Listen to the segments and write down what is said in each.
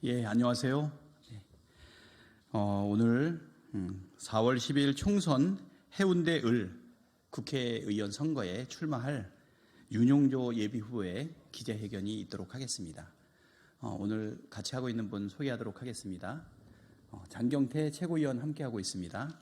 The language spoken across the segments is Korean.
예, 안녕하세요. 오늘 4월 12일 총선 해운대 을 국회의원 선거에 출마할 윤용조 예비후보의 기자회견이 있도록 하겠습니다. 오늘 같이 하고 있는 분 소개하도록 하겠습니다. 장경태 최고위원 함께하고 있습니다.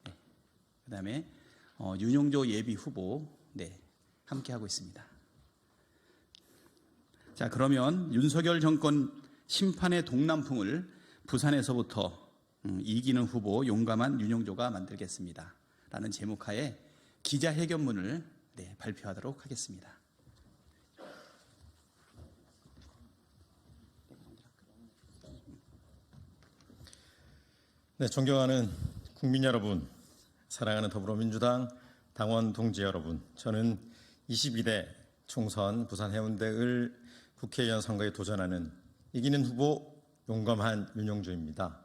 그 다음에 윤용조 예비후보 함께하고 있습니다. 자, 그러면 윤석열 정권 심판의 동남풍을 부산에서부터 이기는 후보 용감한 윤용조가 만들겠습니다 라는 제목하에 기자회견문을 발표하도록 하겠습니다. 존경하는 국민 여러분, 사랑하는 더불어민주당 당원 동지 여러분, 저는 22대 총선 부산 해운대 을 국회의원 선거에 도전하는 이기는 후보 용감한 윤용조입니다.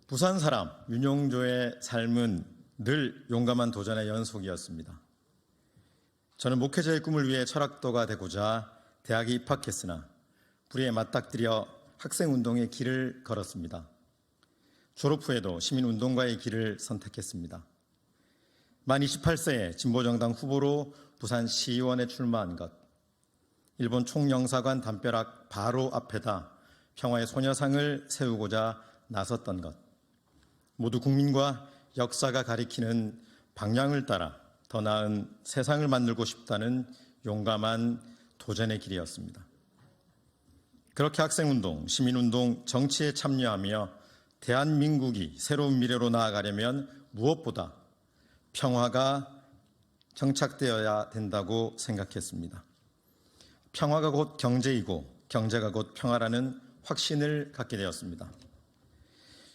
부산 사람 윤용조의 삶은 늘 용감한 도전의 연속이었습니다. 저는 목회자의 꿈을 위해 철학도가 되고자 대학에 입학했으나 불의에 맞닥뜨려 학생운동의 길을 걸었습니다. 졸업 후에도 시민운동가의 길을 선택했습니다. 만 28세에 진보정당 후보로 부산시의원에 출마한 것, 일본 총영사관 담벼락 바로 앞에다 평화의 소녀상을 세우고자 나섰던 것, 모두 국민과 역사가 가리키는 방향을 따라 더 나은 세상을 만들고 싶다는 용감한 도전의 길이었습니다. 그렇게 학생운동, 시민운동, 정치에 참여하며 대한민국이 새로운 미래로 나아가려면 무엇보다 평화가 정착되어야 된다고 생각했습니다. 평화가 곧 경제이고 경제가 곧 평화라는 확신을 갖게 되었습니다.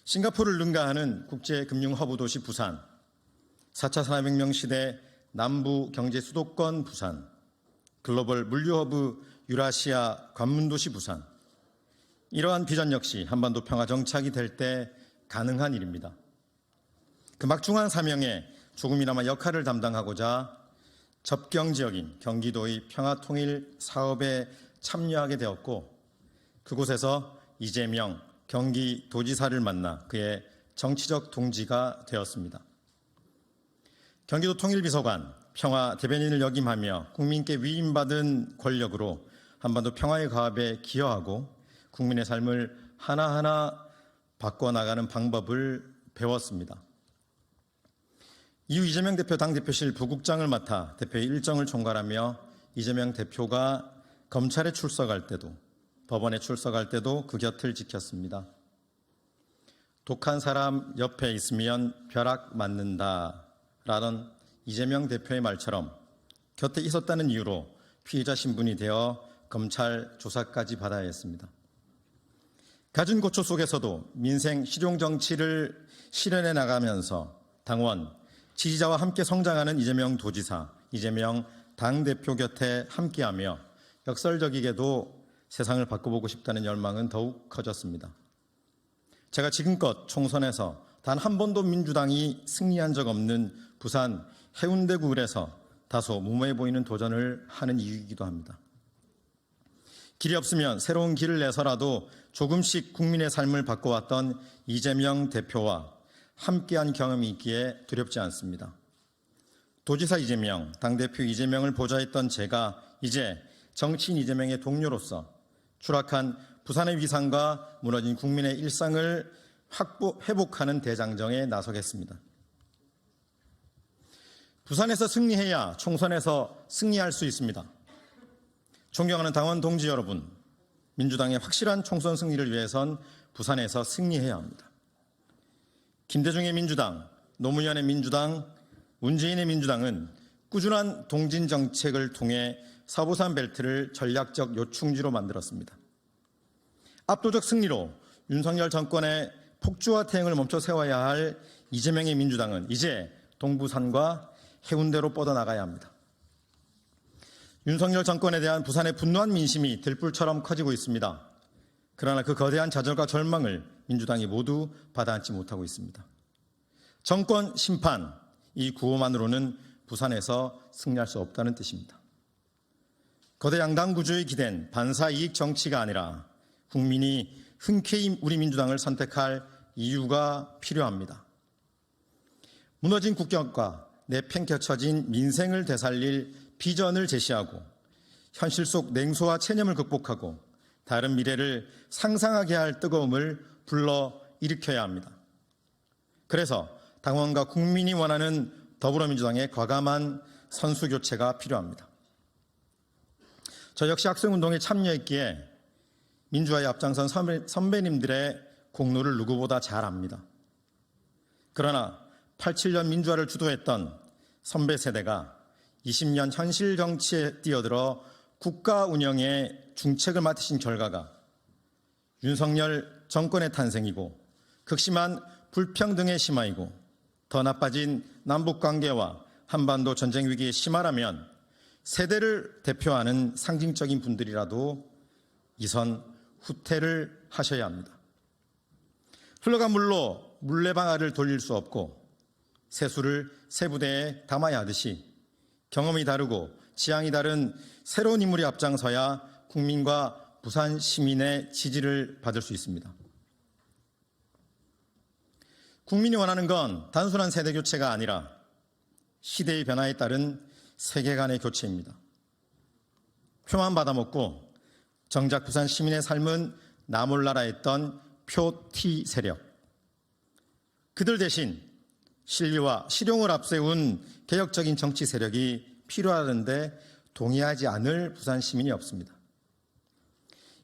싱가포르를 능가하는 국제금융허브 도시 부산, 4차 산업혁명 시대 남부 경제 수도권 부산, 글로벌 물류허브 유라시아 관문도시 부산, 이러한 비전 역시 한반도 평화 정착이 될 때 가능한 일입니다. 그 막중한 사명에 조금이나마 역할을 담당하고자 접경지역인 경기도의 평화통일 사업에 참여하게 되었고, 그곳에서 이재명 경기도지사를 만나 그의 정치적 동지가 되었습니다. 경기도 통일비서관, 평화 대변인을 역임하며 국민께 위임받은 권력으로 한반도 평화의 가업에 기여하고 국민의 삶을 하나하나 바꿔나가는 방법을 배웠습니다. 이후 이재명 대표 당대표실 부국장을 맡아 대표의 일정을 총괄하며 이재명 대표가 검찰에 출석할 때도 법원에 출석할 때도 그 곁을 지켰습니다. 독한 사람 옆에 있으면 벼락 맞는다라던 이재명 대표의 말처럼 곁에 있었다는 이유로 피의자 신분이 되어 검찰 조사까지 받아야 했습니다. 갖은 고초 속에서도 민생 실용 정치를 실현해 나가면서 당원, 지지자와 함께 성장하는 이재명 도지사, 이재명 당대표 곁에 함께하며 역설적이게도 세상을 바꿔보고 싶다는 열망은 더욱 커졌습니다. 제가 지금껏 총선에서 단 한 번도 민주당이 승리한 적 없는 부산 해운대구 을에서 다소 무모해 보이는 도전을 하는 이유이기도 합니다. 길이 없으면 새로운 길을 내서라도 조금씩 국민의 삶을 바꿔왔던 이재명 대표와 함께한 경험이 있기에 두렵지 않습니다. 도지사 이재명, 당대표 이재명을 보좌했던 제가 이제 정치인 이재명의 동료로서 추락한 부산의 위상과 무너진 국민의 일상을 회복하는 대장정에 나서겠습니다. 부산에서 승리해야 총선에서 승리할 수 있습니다. 존경하는 당원 동지 여러분, 민주당의 확실한 총선 승리를 위해선 부산에서 승리해야 합니다. 김대중의 민주당, 노무현의 민주당, 문재인의 민주당은 꾸준한 동진 정책을 통해 서부산 벨트를 전략적 요충지로 만들었습니다. 압도적 승리로 윤석열 정권의 폭주와 퇴행을 멈춰 세워야 할 이재명의 민주당은 이제 동부산과 해운대로 뻗어나가야 합니다. 윤석열 정권에 대한 부산의 분노한 민심이 들불처럼 커지고 있습니다. 그러나 그 거대한 좌절과 절망을 민주당이 모두 받아안지 못하고 있습니다. 정권 심판, 이 구호만으로는 부산에서 승리할 수 없다는 뜻입니다. 거대 양당 구조에 기댄 반사 이익 정치가 아니라 국민이 흔쾌히 우리 민주당을 선택할 이유가 필요합니다. 무너진 국격과 내팽개쳐진 민생을 되살릴 비전을 제시하고 현실 속 냉소와 체념을 극복하고 다른 미래를 상상하게 할 뜨거움을 불러 일으켜야 합니다. 그래서 당원과 국민이 원하는 더불어민주당의 과감한 선수교체가 필요합니다. 저 역시 학생운동에 참여했기에 민주화에 앞장선 선배님들의 공로를 누구보다 잘 압니다. 그러나 87년 민주화를 주도했던 선배 세대가 20년 현실 정치에 뛰어들어 국가 운영의 중책을 맡으신 결과가 윤석열 정권의 탄생이고 극심한 불평등의 심화이고 더 나빠진 남북관계와 한반도 전쟁 위기의 심화라면 세대를 대표하는 상징적인 분들이라도 이선 후퇴를 하셔야 합니다. 흘러간 물로 물레방아를 돌릴 수 없고 세수를 새 부대에 담아야 하듯이 경험이 다르고 지향이 다른 새로운 인물이 앞장서야 국민과 부산 시민의 지지를 받을 수 있습니다. 국민이 원하는 건 단순한 세대 교체가 아니라 시대의 변화에 따른 세계관의 교체입니다. 표만 받아먹고 정작 부산 시민의 삶은 나몰라라 했던 표티 세력. 그들 대신 실리와 실용을 앞세운 개혁적인 정치 세력이 필요하는데 동의하지 않을 부산 시민이 없습니다.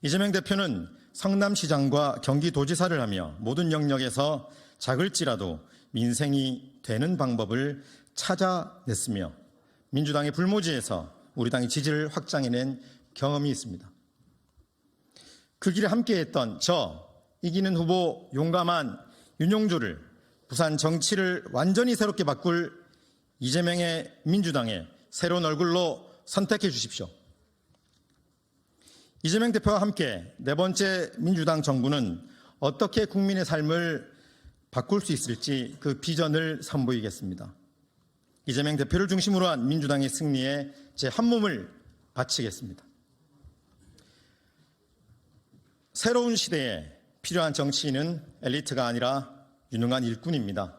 이재명 대표는 성남시장과 경기도지사를 하며 모든 영역에서 작을지라도 민생이 되는 방법을 찾아냈으며 민주당의 불모지에서 우리 당의 지지를 확장해낸 경험이 있습니다. 그 길에 함께했던 이기는 후보 용감한 윤용조를 부산 정치를 완전히 새롭게 바꿀 이재명의 민주당의 새로운 얼굴로 선택해 주십시오. 이재명 대표와 함께 네 번째 민주당 정부는 어떻게 국민의 삶을 바꿀 수 있을지 그 비전을 선보이겠습니다. 이재명 대표를 중심으로 한 민주당의 승리에 제 한 몸을 바치겠습니다. 새로운 시대에 필요한 정치인은 엘리트가 아니라 유능한 일꾼입니다.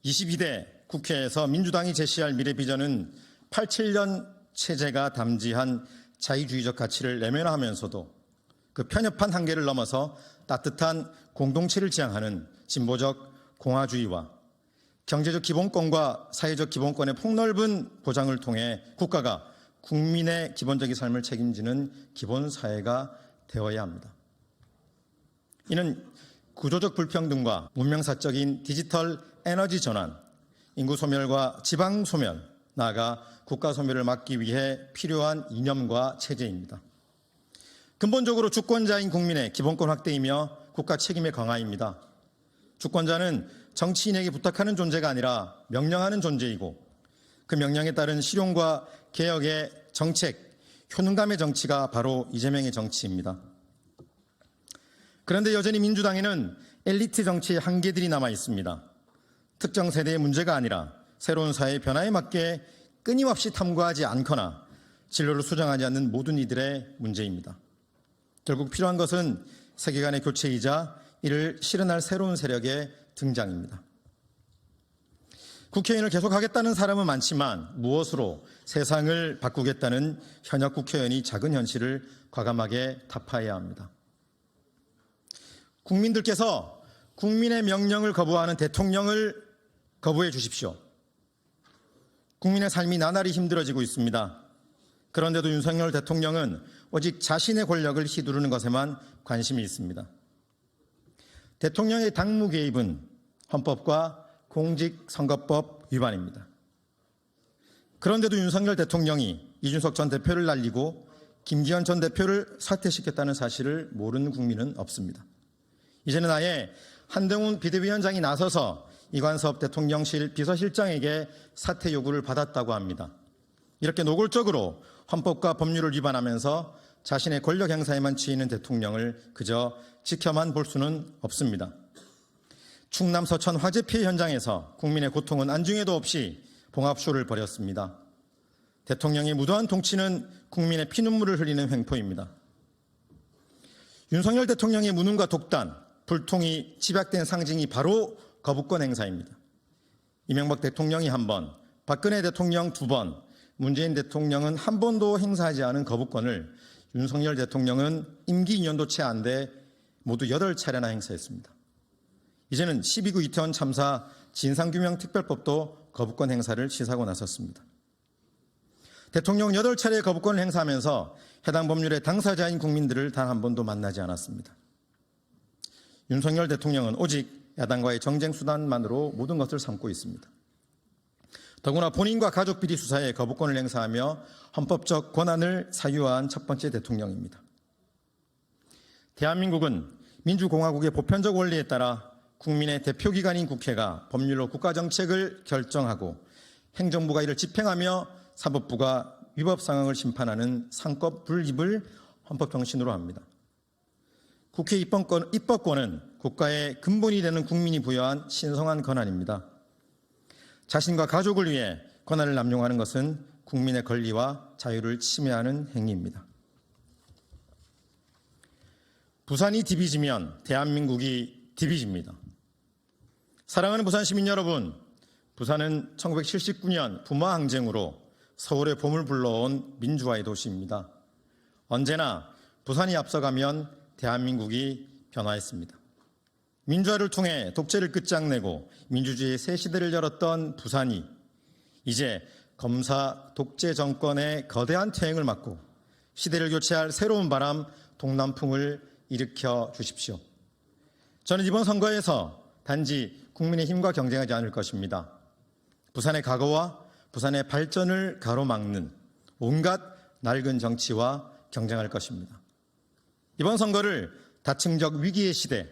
22대 국회에서 민주당이 제시할 미래 비전은 87년 체제가 담지한 자유주의적 가치를 내면화하면서도 그 편협한 한계를 넘어서 따뜻한 공동체를 지향하는 진보적 공화주의와 경제적 기본권과 사회적 기본권의 폭넓은 보장을 통해 국가가 국민의 기본적인 삶을 책임지는 기본사회가 되어야 합니다. 이는 구조적 불평등과 문명사적인 디지털 에너지 전환, 인구 소멸과 지방 소멸, 나아가 국가 소멸을 막기 위해 필요한 이념과 체제입니다. 근본적으로 주권자인 국민의 기본권 확대이며 국가 책임의 강화입니다. 주권자는 정치인에게 부탁하는 존재가 아니라 명령하는 존재이고 그 명령에 따른 실용과 개혁의 정책, 효능감의 정치가 바로 이재명의 정치입니다. 그런데 여전히 민주당에는 엘리트 정치의 한계들이 남아 있습니다. 특정 세대의 문제가 아니라 새로운 사회의 변화에 맞게 끊임없이 탐구하지 않거나 진로를 수정하지 않는 모든 이들의 문제입니다. 결국 필요한 것은 세계관의 교체이자 이를 실현할 새로운 세력의 등장입니다. 국회의원을 계속하겠다는 사람은 많지만 무엇으로 세상을 바꾸겠다는 현역 국회의원이 작은 현실을 과감하게 타파해야 합니다. 국민들께서 국민의 명령을 거부하는 대통령을 거부해 주십시오. 국민의 삶이 나날이 힘들어지고 있습니다. 그런데도 윤석열 대통령은 오직 자신의 권력을 휘두르는 것에만 관심이 있습니다. 대통령의 당무 개입은 헌법과 공직선거법 위반입니다. 그런데도 윤석열 대통령이 이준석 전 대표를 날리고 김기현 전 대표를 사퇴시켰다는 사실을 모르는 국민은 없습니다. 이제는 아예 한동훈 비대위원장이 나서서 이관섭 대통령실 비서실장에게 사퇴 요구를 받았다고 합니다. 이렇게 노골적으로 헌법과 법률을 위반하면서 자신의 권력 행사에만 치이는 대통령을 그저 지켜만 볼 수는 없습니다. 충남 서천 화재 피해 현장에서 국민의 고통은 안중에도 없이 봉합쇼를 벌였습니다. 대통령의 무도한 통치는 국민의 피눈물을 흘리는 횡포입니다. 윤석열 대통령의 무능과 독단, 불통이 집약된 상징이 바로 거부권 행사입니다. 이명박 대통령이 1번, 박근혜 대통령 2번, 문재인 대통령은 한 번도 행사하지 않은 거부권을 윤석열 대통령은 임기 2년도 채 안 돼 모두 8차례나 행사했습니다. 이제는 12구 이태원 참사 진상규명특별법도 거부권 행사를 시사하고 나섰습니다. 대통령은 8차례 거부권을 행사하면서 해당 법률의 당사자인 국민들을 단 한 번도 만나지 않았습니다. 윤석열 대통령은 오직 야당과의 정쟁 수단만으로 모든 것을 삼고 있습니다. 더구나 본인과 가족 비리 수사에 거부권을 행사하며 헌법적 권한을 사유화한 첫 번째 대통령입니다. 대한민국은 민주공화국의 보편적 원리에 따라 국민의 대표기관인 국회가 법률로 국가정책을 결정하고 행정부가 이를 집행하며 사법부가 위법 상황을 심판하는 상법 분립을 헌법 정신으로 합니다. 국회 입법권은 국가의 근본이 되는 국민이 부여한 신성한 권한입니다. 자신과 가족을 위해 권한을 남용하는 것은 국민의 권리와 자유를 침해하는 행위입니다. 부산이 디비지면 대한민국이 디비집니다. 사랑하는 부산 시민 여러분, 부산은 1979년 부마 항쟁으로 서울의 봄을 불러온 민주화의 도시입니다. 언제나 부산이 앞서가면 대한민국이 변화했습니다. 민주화를 통해 독재를 끝장내고 민주주의의 새 시대를 열었던 부산이 이제 검사 독재 정권의 거대한 퇴행을 막고 시대를 교체할 새로운 바람, 동남풍을 일으켜 주십시오. 저는 이번 선거에서 단지 국민의힘과 경쟁하지 않을 것입니다. 부산의 과거와 부산의 발전을 가로막는 온갖 낡은 정치와 경쟁할 것입니다. 이번 선거를 다층적 위기의 시대,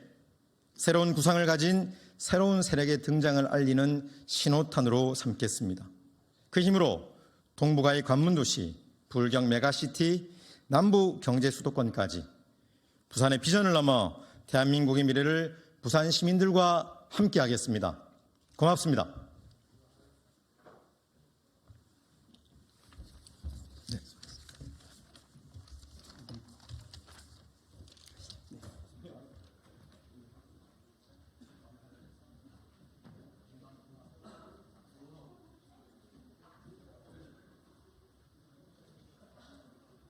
새로운 구상을 가진 새로운 세력의 등장을 알리는 신호탄으로 삼겠습니다. 그 힘으로 동북아의 관문도시, 불경 메가시티, 남부 경제수도권까지 부산의 비전을 넘어 대한민국의 미래를 부산 시민들과 함께하겠습니다. 고맙습니다.